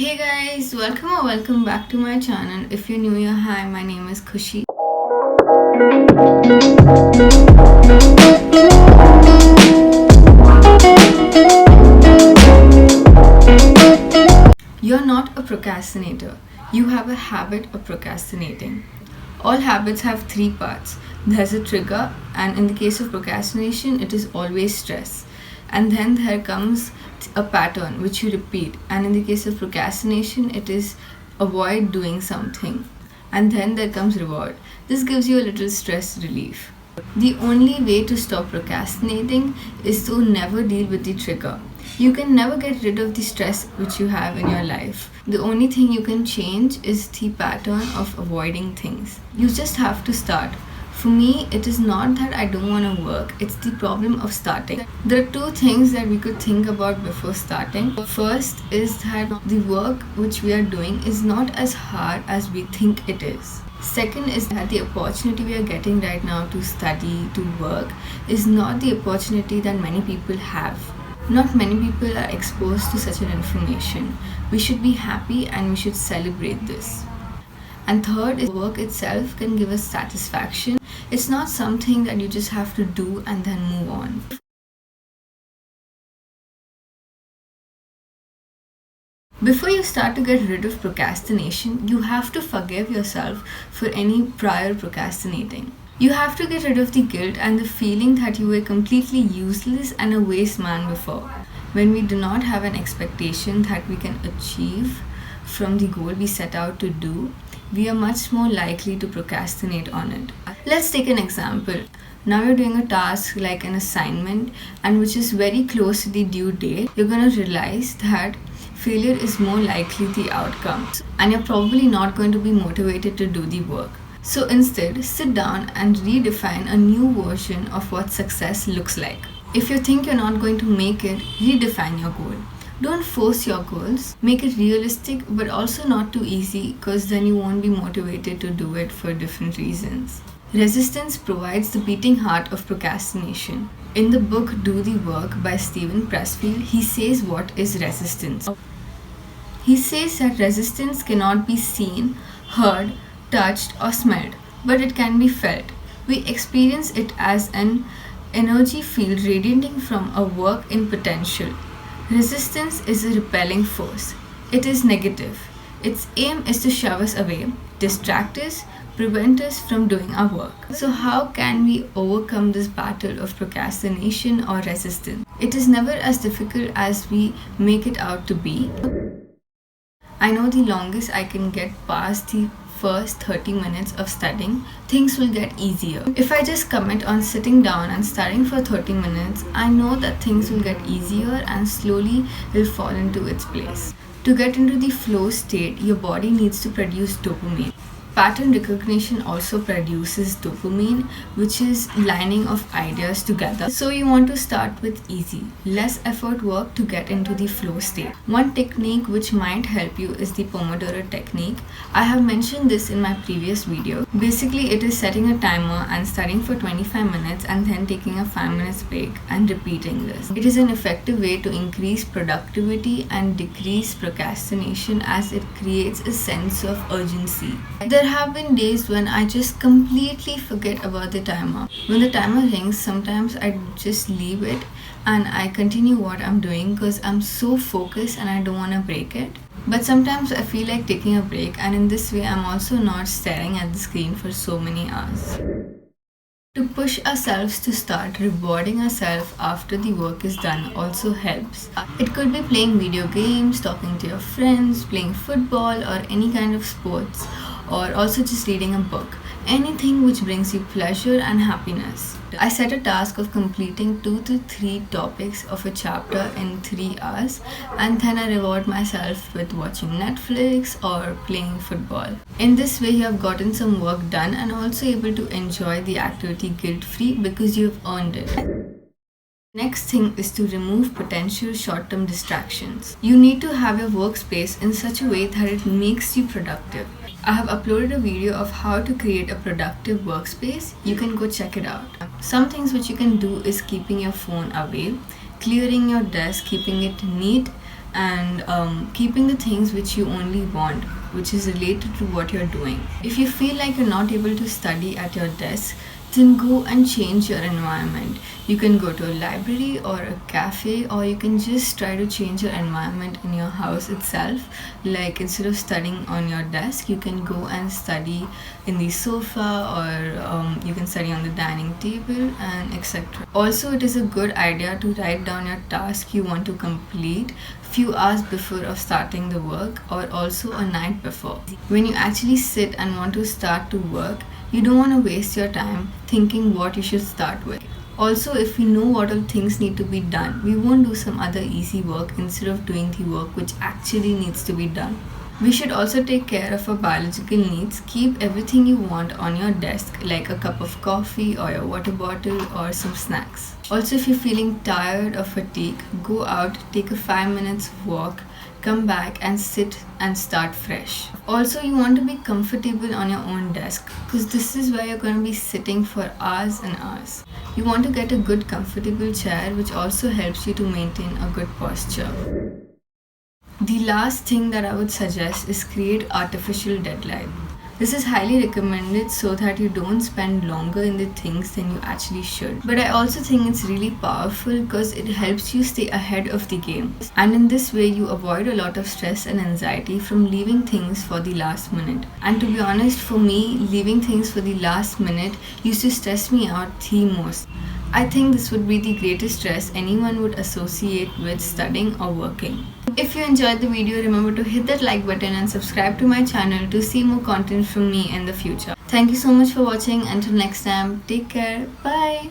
Hey guys, welcome or welcome back to my channel. If you're new here, hi, my name is Khushi. You're not a procrastinator. You have a habit of procrastinating. All habits have three parts. There's a trigger, and in the case of procrastination, it is always stress. And then there comes a pattern which you repeat, and in the case of procrastination, it is avoid doing something. And then there comes reward. This gives you a little stress relief. The only way to stop procrastinating is to never deal with the trigger. You can never get rid of the stress which you have in your life. The only thing you can change is the pattern of avoiding things. You just have to start. For me, it is not that I don't want to work, it's the problem of starting. There are two things that we could think about before starting. First is that the work which we are doing is not as hard as we think it is. Second is that the opportunity we are getting right now to study, to work, is not the opportunity that many people have. Not many people are exposed to such an information. We should be happy and we should celebrate this. And third is work itself can give us satisfaction. It's not something that you just have to do and then move on. Before you start to get rid of procrastination, you have to forgive yourself for any prior procrastinating. You have to get rid of the guilt and the feeling that you were completely useless and a waste man before. When we do not have an expectation that we can achieve from the goal we set out to do, we are much more likely to procrastinate on it. Let's take an example. Now you're doing a task like an assignment and which is very close to the due date. You're going to realize that failure is more likely the outcome and you're probably not going to be motivated to do the work. So instead, sit down and redefine a new version of what success looks like. If you think you're not going to make it, redefine your goal. Don't force your goals. Make it realistic but also not too easy, because then you won't be motivated to do it for different reasons. Resistance provides the beating heart of procrastination. In the book Do the Work by Steven Pressfield, he says what is resistance. He says that resistance cannot be seen, heard, touched or smelled, but it can be felt. We experience it as an energy field radiating from a work in potential. Resistance is a repelling force. It is negative. Its aim is to shove us away, distract us, prevent us from doing our work. So how can we overcome this battle of procrastination or resistance? It is never as difficult as we make it out to be. I know the longest I can get past the first 30 minutes of studying, things will get easier. If I just commit on sitting down and studying for 30 minutes, I know that things will get easier and slowly will fall into its place. To get into the flow state, your body needs to produce dopamine. Pattern recognition also produces dopamine, which is lining of ideas together. So you want to start with easy, less effort work to get into the flow state. One technique which might help you is the Pomodoro technique. I have mentioned this in my previous video. Basically, it is setting a timer and studying for 25 minutes and then taking a 5 minutes break and repeating this. It is an effective way to increase productivity and decrease procrastination, as it creates a sense of urgency. There have been days when I just completely forget about the timer. When the timer rings, sometimes I just leave it and I continue what I'm doing because I'm so focused and I don't want to break it. But sometimes I feel like taking a break, and in this way I'm also not staring at the screen for so many hours. To push ourselves to start rewarding ourselves after the work is done also helps. It could be playing video games, talking to your friends, playing football or any kind of sports, or also just reading a book. Anything which brings you pleasure and happiness. I set a task of completing 2 to 3 topics of a chapter in 3 hours, and then I reward myself with watching Netflix or playing football. In this way, you have gotten some work done and also able to enjoy the activity guilt-free because you have earned it. Next thing is to remove potential short-term distractions. You need to have your workspace in such a way that it makes you productive. I have uploaded a video of how to create a productive workspace. You can go check it out. Some things which you can do is keeping your phone away, clearing your desk, keeping it neat, and keeping the things which you only want, which is related to what you're doing. If you feel like you're not able to study at your desk, then go and change your environment. You can go to a library or a cafe, or you can just try to change your environment in your house itself. Like instead of studying on your desk, you can go and study in the sofa, or you can study on the dining table, and etc. Also, it is a good idea to write down your task you want to complete few hours before of starting the work, or also a night before. When you actually sit and want to start to work, you don't want to waste your time thinking what you should start with. Also, if we know what all things need to be done, we won't do some other easy work instead of doing the work which actually needs to be done. We should also take care of our biological needs. Keep everything you want on your desk, like a cup of coffee or a water bottle or some snacks. Also, if you're feeling tired or fatigued, go out, take a 5 minutes walk, come back and sit and start fresh. Also, you want to be comfortable on your own desk, because this is where you're going to be sitting for hours and hours. You want to get a good comfortable chair, which also helps you to maintain a good posture. The last thing that I would suggest is create artificial deadline. This is highly recommended so that you don't spend longer in the things than you actually should. But I also think it's really powerful because it helps you stay ahead of the game. And in this way, you avoid a lot of stress and anxiety from leaving things for the last minute. And to be honest, for me, leaving things for the last minute used to stress me out the most. I think this would be the greatest stress anyone would associate with studying or working. If you enjoyed the video, remember to hit that like button and subscribe to my channel to see more content from me in the future. Thank you so much for watching. Until next time, take care. Bye.